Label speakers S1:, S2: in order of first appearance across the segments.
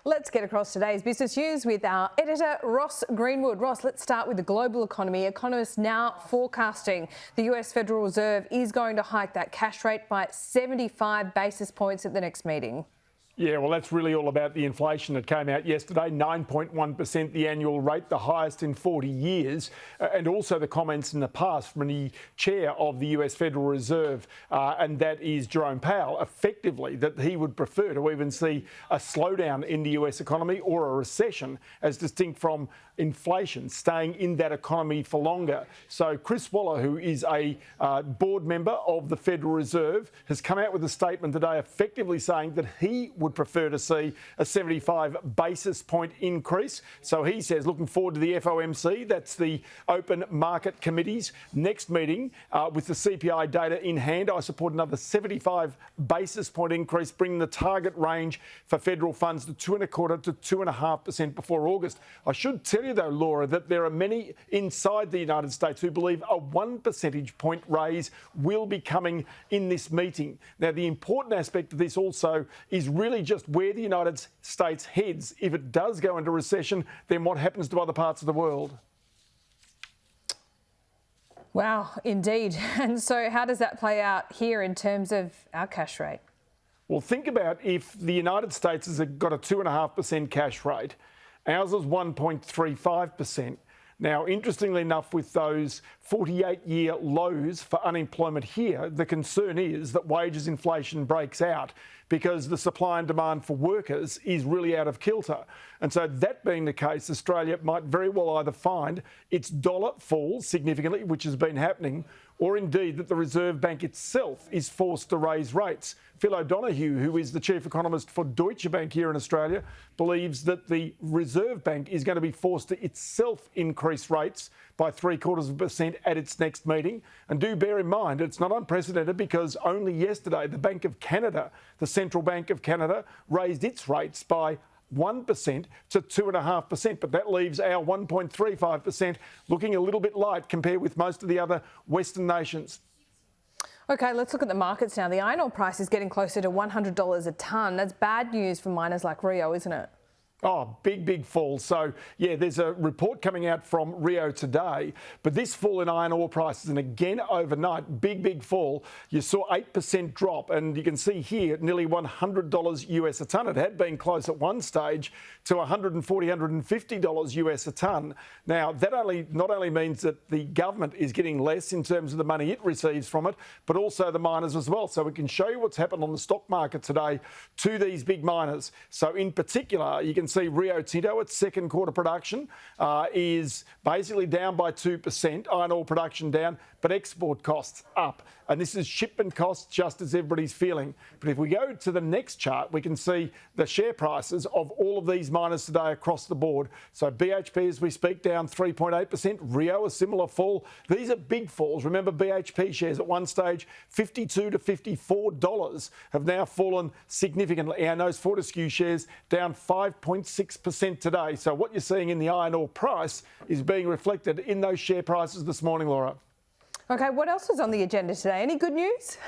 S1: Let's get across today's business news with our editor, Ross Greenwood. Ross, let's start with the global economy. Economists now forecasting the US Federal Reserve is going to hike that cash rate by 75 basis points at the next meeting.
S2: Yeah, well, that's really all about the inflation that came out yesterday, 9.1%, the annual rate, the highest in 40 years, and also the comments in the past from the chair of the US Federal Reserve, and that is Jerome Powell, effectively that he would prefer to even see a slowdown in the US economy or a recession as distinct from inflation, staying in that economy for longer. So Chris Waller, who is a board member of the Federal Reserve, has come out with a statement today effectively saying that he would prefer to see a 75 basis point increase. So he says, looking forward to the FOMC, that's the Open Market Committee's next meeting with the CPI data in hand. I support another 75 basis point increase, bringing the target range for federal funds to 2.25% to 2.5% before August. I should tell you though, Laura, that there are many inside the United States who believe a 1 percentage point raise will be coming in this meeting. Now, the important aspect of this also is really just where the United States heads. If it does go into recession, then what happens to other parts of the world?
S1: Wow, indeed. And so how does that play out here in terms of our cash rate?
S2: Well, think about if the United States has got a 2.5% cash rate, ours is 1.35%. Now, interestingly enough, with those 48-year lows for unemployment here, the concern is that wages inflation breaks out because the supply and demand for workers is really out of kilter. And so that being the case, Australia might very well either find its dollar falls significantly, which has been happening, or indeed that the Reserve Bank itself is forced to raise rates. Phil O'Donoghue, who is the chief economist for Deutsche Bank here in Australia, believes that the Reserve Bank is going to be forced to itself increase rates by 0.75% at its next meeting. And do bear in mind, it's not unprecedented because only yesterday the Bank of Canada, the Central Bank of Canada, raised its rates by 1% to 2.5%, but that leaves our 1.35% looking a little bit light compared with most of the other Western nations.
S1: OK, let's look at the markets now. The iron ore price is getting closer to $100 a tonne. That's bad news for miners like Rio, isn't it?
S2: Oh, big fall. So, yeah, there's a report coming out from Rio today, but this fall in iron ore prices, and again overnight, big fall. You saw 8% drop, and you can see here nearly $100 US a tonne. It had been close at one stage to $140, $150 US a tonne. Now, that not only means that the government is getting less in terms of the money it receives from it, but also the miners as well. So we can show you what's happened on the stock market today to these big miners. So in particular, you can see Rio Tinto, its second quarter production is basically down by 2%, iron ore production down, but export costs up. And this is shipment costs just as everybody's feeling. But if we go to the next chart, we can see the share prices of all of these miners today across the board. So BHP, as we speak, down 3.8%. Rio, a similar fall. These are big falls. Remember, BHP shares at one stage, $52 to $54, have now fallen significantly. And those Fortescue shares down 5.6% today. So what you're seeing in the iron ore price is being reflected in those share prices this morning, Laura.
S1: OK, what else was on the agenda today? Any good news?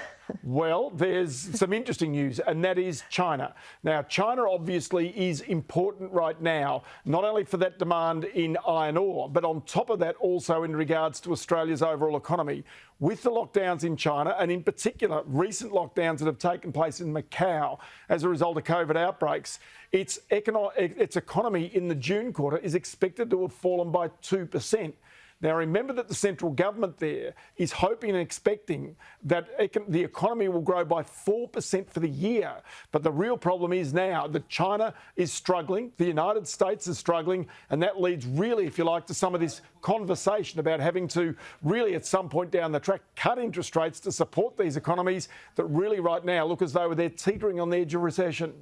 S2: Well, there's some interesting news, and that is China. Now, China obviously is important right now, not only for that demand in iron ore, but on top of that also in regards to Australia's overall economy. With the lockdowns in China, and in particular recent lockdowns that have taken place in Macau as a result of COVID outbreaks, its economy in the June quarter is expected to have fallen by 2%. Now, remember that the central government there is hoping and expecting that the economy will grow by 4% for the year. But the real problem is now that China is struggling, the United States is struggling, and that leads really, if you like, to some of this conversation about having to really at some point down the track cut interest rates to support these economies that really right now look as though they're teetering on the edge of recession.